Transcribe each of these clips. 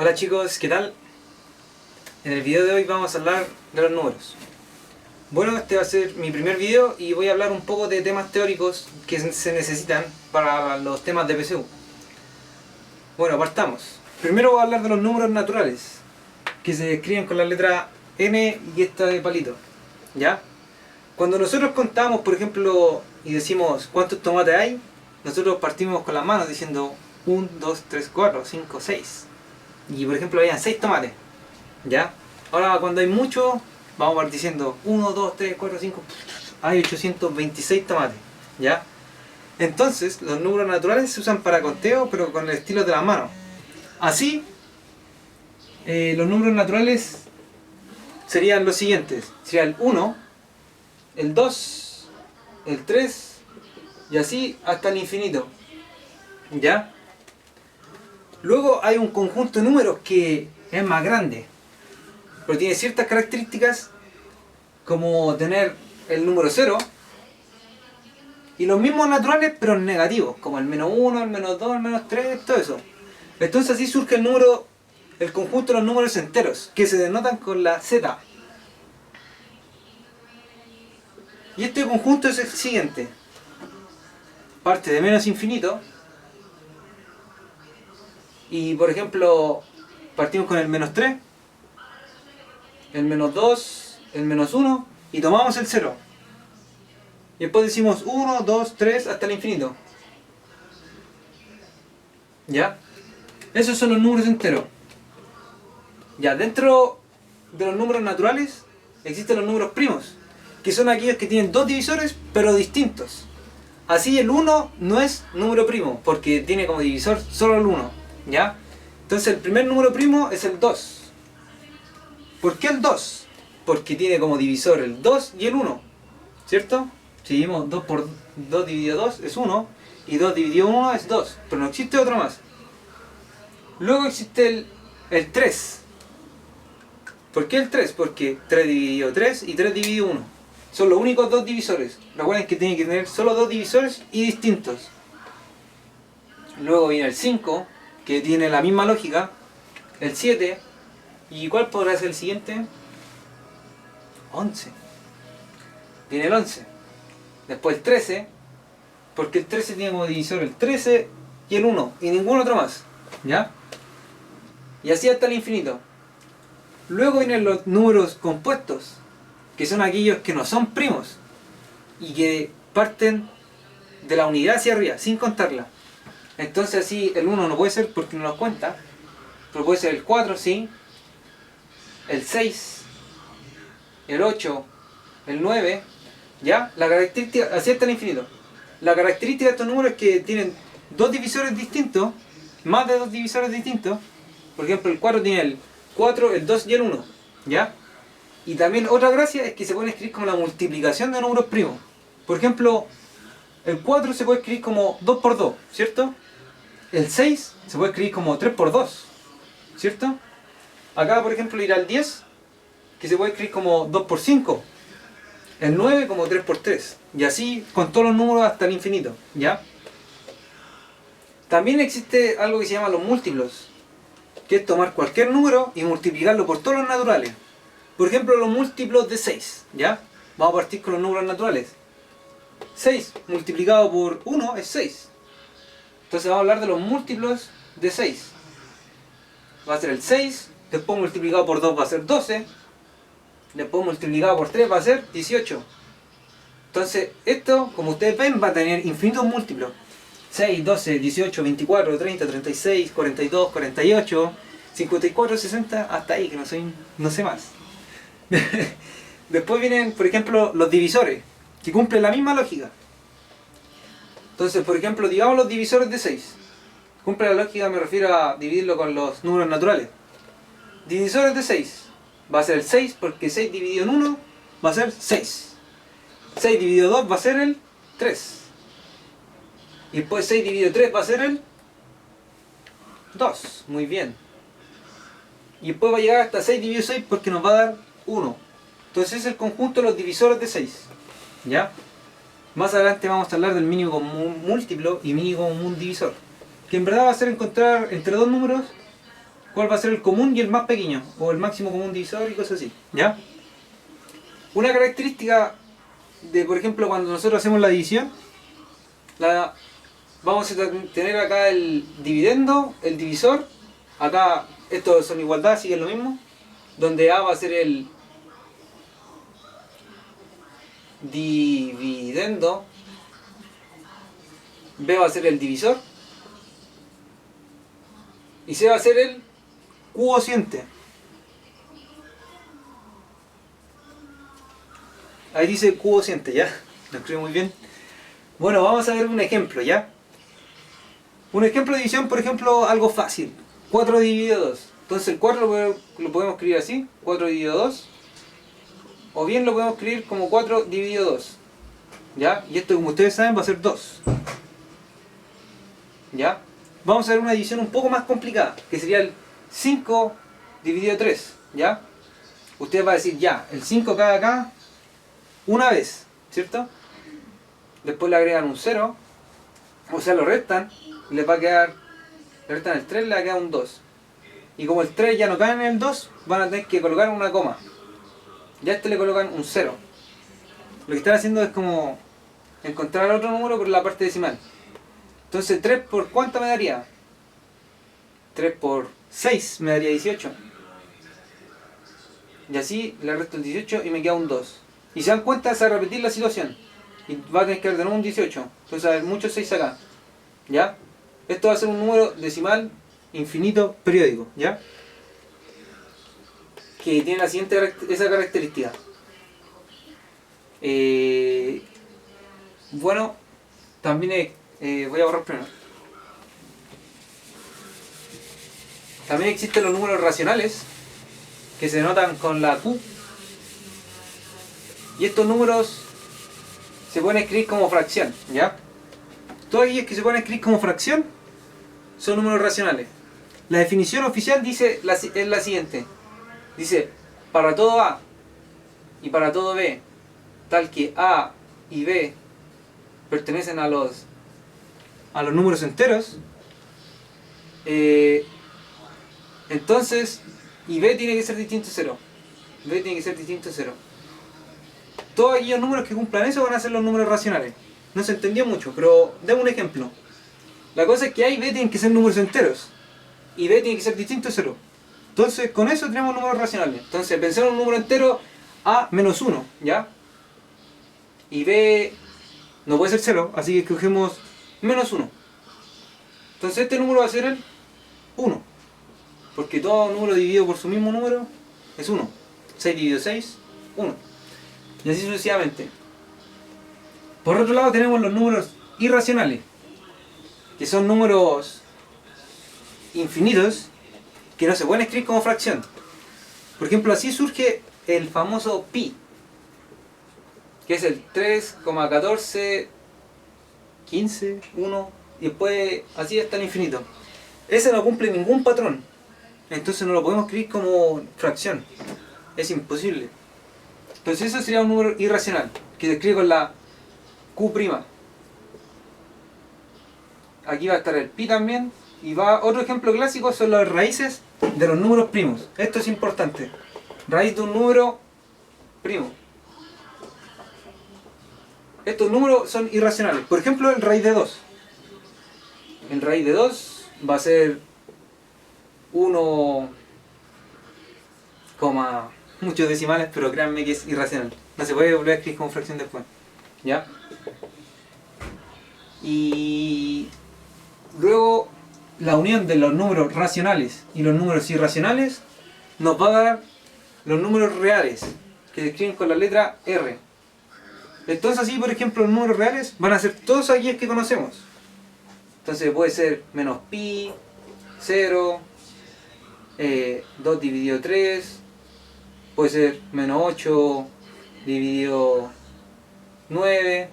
Hola chicos, ¿qué tal? En el video de hoy vamos a hablar de los números. Bueno, este va a ser mi primer video y voy a hablar un poco de temas teóricos que se necesitan para los temas de PSU. Bueno, partamos. Primero voy a hablar de los números naturales, que se escriben con la letra N y esta de palito. ¿Ya? Cuando nosotros contamos, por ejemplo, y decimos cuántos tomates hay, nosotros partimos con las manos diciendo 1, 2, 3, 4, 5, 6. Y por ejemplo habían 6 tomates. ¿Ya? Ahora cuando hay mucho, vamos a ir diciendo 1, 2, 3, 4, 5. Hay 826 tomates. ¿Ya? Entonces, los números naturales se usan para conteo, pero con el estilo de las manos. Así, los números naturales serían los siguientes. Sería el 1, el 2, el 3 y así hasta el infinito. ¿Ya? Luego hay un conjunto de números que es más grande, pero tiene ciertas características como tener el número 0 y los mismos naturales pero negativos, como el menos 1, el menos 2, el menos 3, todo eso. Entonces así surge el conjunto de los números enteros, que se denotan con la Z. Y este conjunto es el siguiente. Parte de menos infinito. Y por ejemplo, partimos con el menos 3, el menos 2, el menos 1 y tomamos el 0. Y después decimos 1, 2, 3 hasta el infinito. ¿Ya? Esos son los números enteros. Ya, dentro de los números naturales existen los números primos, que son aquellos que tienen dos divisores pero distintos. Así el 1 no es número primo, porque tiene como divisor solo el 1. ¿Ya? Entonces el primer número primo es el 2. ¿Por qué el 2? Porque tiene como divisor el 2 y el 1. ¿Cierto? Si dividimos 2 por 2 dividido 2 es 1 y 2 dividido 1 es 2, pero no existe otro más. Luego existe el 3. ¿Por qué el 3? Porque 3 dividido 3 y 3 dividido 1. Son los únicos dos divisores. Recuerden que tiene que tener solo dos divisores y distintos. Luego viene el 5, que tiene la misma lógica. El 7. ¿Y cuál podrá ser el siguiente? 11. Viene el 11. Después el 13. Porque el 13 tiene como divisor el 13 y el 1. Y ningún otro más. ¿Ya? Y así hasta el infinito. Luego vienen los números compuestos, que son aquellos que no son primos y que parten de la unidad hacia arriba, sin contarla. Entonces así el 1 no puede ser porque no los cuenta, pero puede ser el 4, sí, el 6, el 8, el 9, ¿ya? La característica, así hasta el infinito. La característica de estos números es que tienen dos divisores distintos, más de dos divisores distintos. Por ejemplo, el 4 tiene el 4, el 2 y el 1, ¿ya? Y también otra gracia es que se pueden escribir como la multiplicación de números primos. Por ejemplo, el 4 se puede escribir como 2 por 2, ¿cierto? El 6 se puede escribir como 3 por 2, ¿cierto? Acá, por ejemplo, irá el 10, que se puede escribir como 2 por 5. El 9 como 3 por 3. Y así con todos los números hasta el infinito, ¿ya? También existe algo que se llama los múltiplos, que es tomar cualquier número y multiplicarlo por todos los naturales. Por ejemplo, los múltiplos de 6, ¿ya? Vamos a partir con los números naturales. 6 multiplicado por 1 es 6. Entonces vamos a hablar de los múltiplos de 6. Va a ser el 6, después multiplicado por 2 va a ser 12, después multiplicado por 3 va a ser 18. Entonces esto, como ustedes ven, va a tener infinitos múltiplos. 6, 12, 18, 24, 30, 36, 42, 48, 54, 60, hasta ahí, que no sé más. Después vienen, por ejemplo, los divisores, que cumplen la misma lógica. Entonces, por ejemplo, digamos los divisores de 6. Cumple la lógica, me refiero a dividirlo con los números naturales. Divisores de 6. Va a ser el 6 porque 6 dividido en 1 va a ser 6. 6 dividido 2 va a ser el 3. Y después 6 dividido 3 va a ser el 2. Muy bien. Y después va a llegar hasta 6 dividido 6 porque nos va a dar 1. Entonces es el conjunto de los divisores de 6. ¿Ya? Más adelante vamos a hablar del mínimo común múltiplo y mínimo común divisor, que en verdad va a ser encontrar entre dos números cuál va a ser el común y el más pequeño, o el máximo común divisor y cosas así, ¿ya? Una característica de, por ejemplo, cuando nosotros hacemos la división, vamos a tener acá el dividendo, el divisor, acá estos son igualdad, así que es lo mismo, donde A va a ser el dividendo, B va a ser el divisor y C va a ser el cociente. Ahí dice cociente, ¿ya? Lo escribo muy bien. Bueno, vamos a ver un ejemplo, ¿ya? Un ejemplo de división, por ejemplo, algo fácil. 4 dividido 2. Entonces el 4 lo podemos escribir así, 4 dividido 2. O bien lo podemos escribir como 4 dividido 2. ¿Ya? Y esto, como ustedes saben, va a ser 2. ¿Ya? Vamos a ver una división un poco más complicada, que sería el 5 dividido 3. ¿Ya? Ustedes van a decir, ya, el 5 cae acá una vez, ¿cierto? Después le agregan un 0, o sea, lo restan, les va a quedar, le restan el 3, le va a quedar un 2. Y como el 3 ya no cae en el 2, van a tener que colocar una coma. Ya a este le colocan un 0. Lo que están haciendo es como encontrar otro número por la parte decimal. Entonces 3 por ¿cuánto me daría? 3 por 6 me daría 18. Y así le resto el 18 y me queda un 2. Y se dan cuenta, se va a repetir la situación. Y va a tener que haber de nuevo un 18. Entonces va a haber muchos 6 acá. ¿Ya? Esto va a ser un número decimal infinito periódico. ¿Ya? Que tiene la siguiente esa característica. Bueno, también voy a borrar primero. También existen los números racionales que se denotan con la Q. Y estos números se pueden escribir como fracción, ¿ya? Todos aquellos que se pueden escribir como fracción son números racionales. La definición oficial es la siguiente. Dice, para todo A y para todo B, tal que A y B pertenecen a los números enteros, entonces, y B tiene que ser distinto a 0. B tiene que ser distinto a 0. Todos aquellos números que cumplan eso van a ser los números racionales. No se entendió mucho, pero demos un ejemplo. La cosa es que A y B tienen que ser números enteros. Y B tiene que ser distinto a 0. Entonces, con eso tenemos números racionales. Entonces, pensemos en un número entero A menos 1, ¿ya? Y B no puede ser 0, así que escogemos menos 1. Entonces, este número va a ser el 1. Porque todo número dividido por su mismo número es 1. 6 dividido 6, 1. Y así sucesivamente. Por otro lado tenemos los números irracionales, que son números infinitos que no se pueden escribir como fracción. Por ejemplo, así surge el famoso pi, que es el 3,1415, 1, y después así hasta el infinito. Ese no cumple ningún patrón, entonces no lo podemos escribir como fracción. Es imposible. Entonces eso sería un número irracional, que se escribe con la Q'. Aquí va a estar el pi también. Y otro ejemplo clásico son las raíces de los números primos. Esto es importante. Raíz de un número primo. Estos números son irracionales. Por ejemplo, el raíz de 2. El raíz de 2 va a ser 1, muchos decimales, pero créanme que es irracional. No se puede volver a escribir como fracción después. ¿Ya? Y luego la unión de los números racionales y los números irracionales nos va a dar los números reales, que se escriben con la letra R. Entonces así, por ejemplo, los números reales van a ser todos aquellos que conocemos. Entonces puede ser menos pi, 0, 2 dividido 3, puede ser menos 8 dividido 9,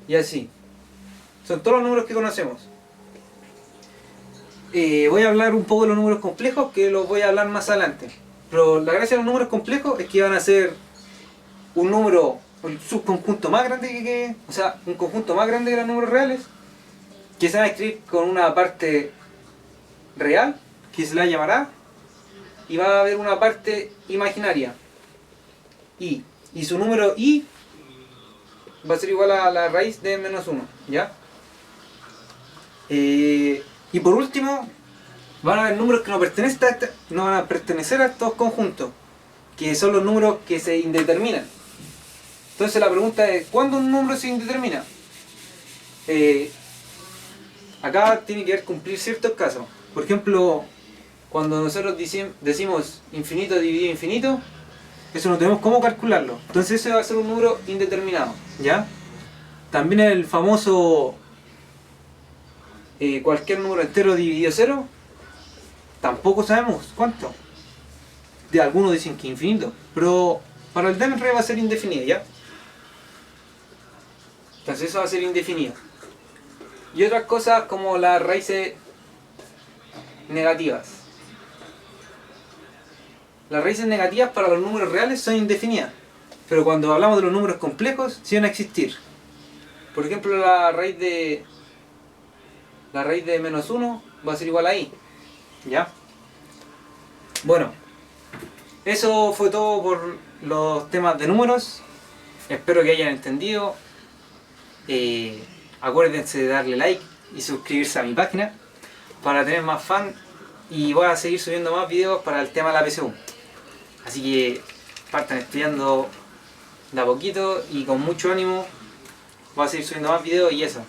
y así. Son todos los números que conocemos. Voy a hablar un poco de los números complejos, que los voy a hablar más adelante. Pero la gracia de los números complejos es que van a ser un número, un subconjunto más grande o sea, un conjunto más grande que los números reales, que se van a escribir con una parte real que se la llamará, y va a haber una parte imaginaria, i, y su número i va a ser igual a la raíz de menos 1, ¿ya? Y por último, van a haber números que no van a pertenecer a estos conjuntos, que son los números que se indeterminan. Entonces la pregunta es, ¿cuándo un número se indetermina? Acá tiene que ver cumplir ciertos casos. Por ejemplo, cuando nosotros decimos infinito dividido infinito, eso no tenemos cómo calcularlo. Entonces ese va a ser un número indeterminado, ¿ya? También el famoso cualquier número entero dividido 0, tampoco sabemos cuánto. De algunos dicen que infinito, pero para el DEMRE va a ser indefinido, ¿ya? Entonces eso va a ser indefinido. Y otras cosas como las raíces negativas. Las raíces negativas para los números reales son indefinidas, pero cuando hablamos de los números complejos sí van a existir. Por ejemplo, la raíz de menos 1 va a ser igual a i, ¿ya? Bueno, eso fue todo por los temas de números. Espero que hayan entendido. Acuérdense de darle like y suscribirse a mi página para tener más fans, y voy a seguir subiendo más videos para el tema de la PSU. Así que partan estudiando de a poquito y con mucho ánimo. Voy a seguir subiendo más videos y eso.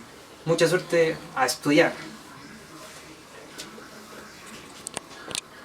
Mucha suerte a estudiar.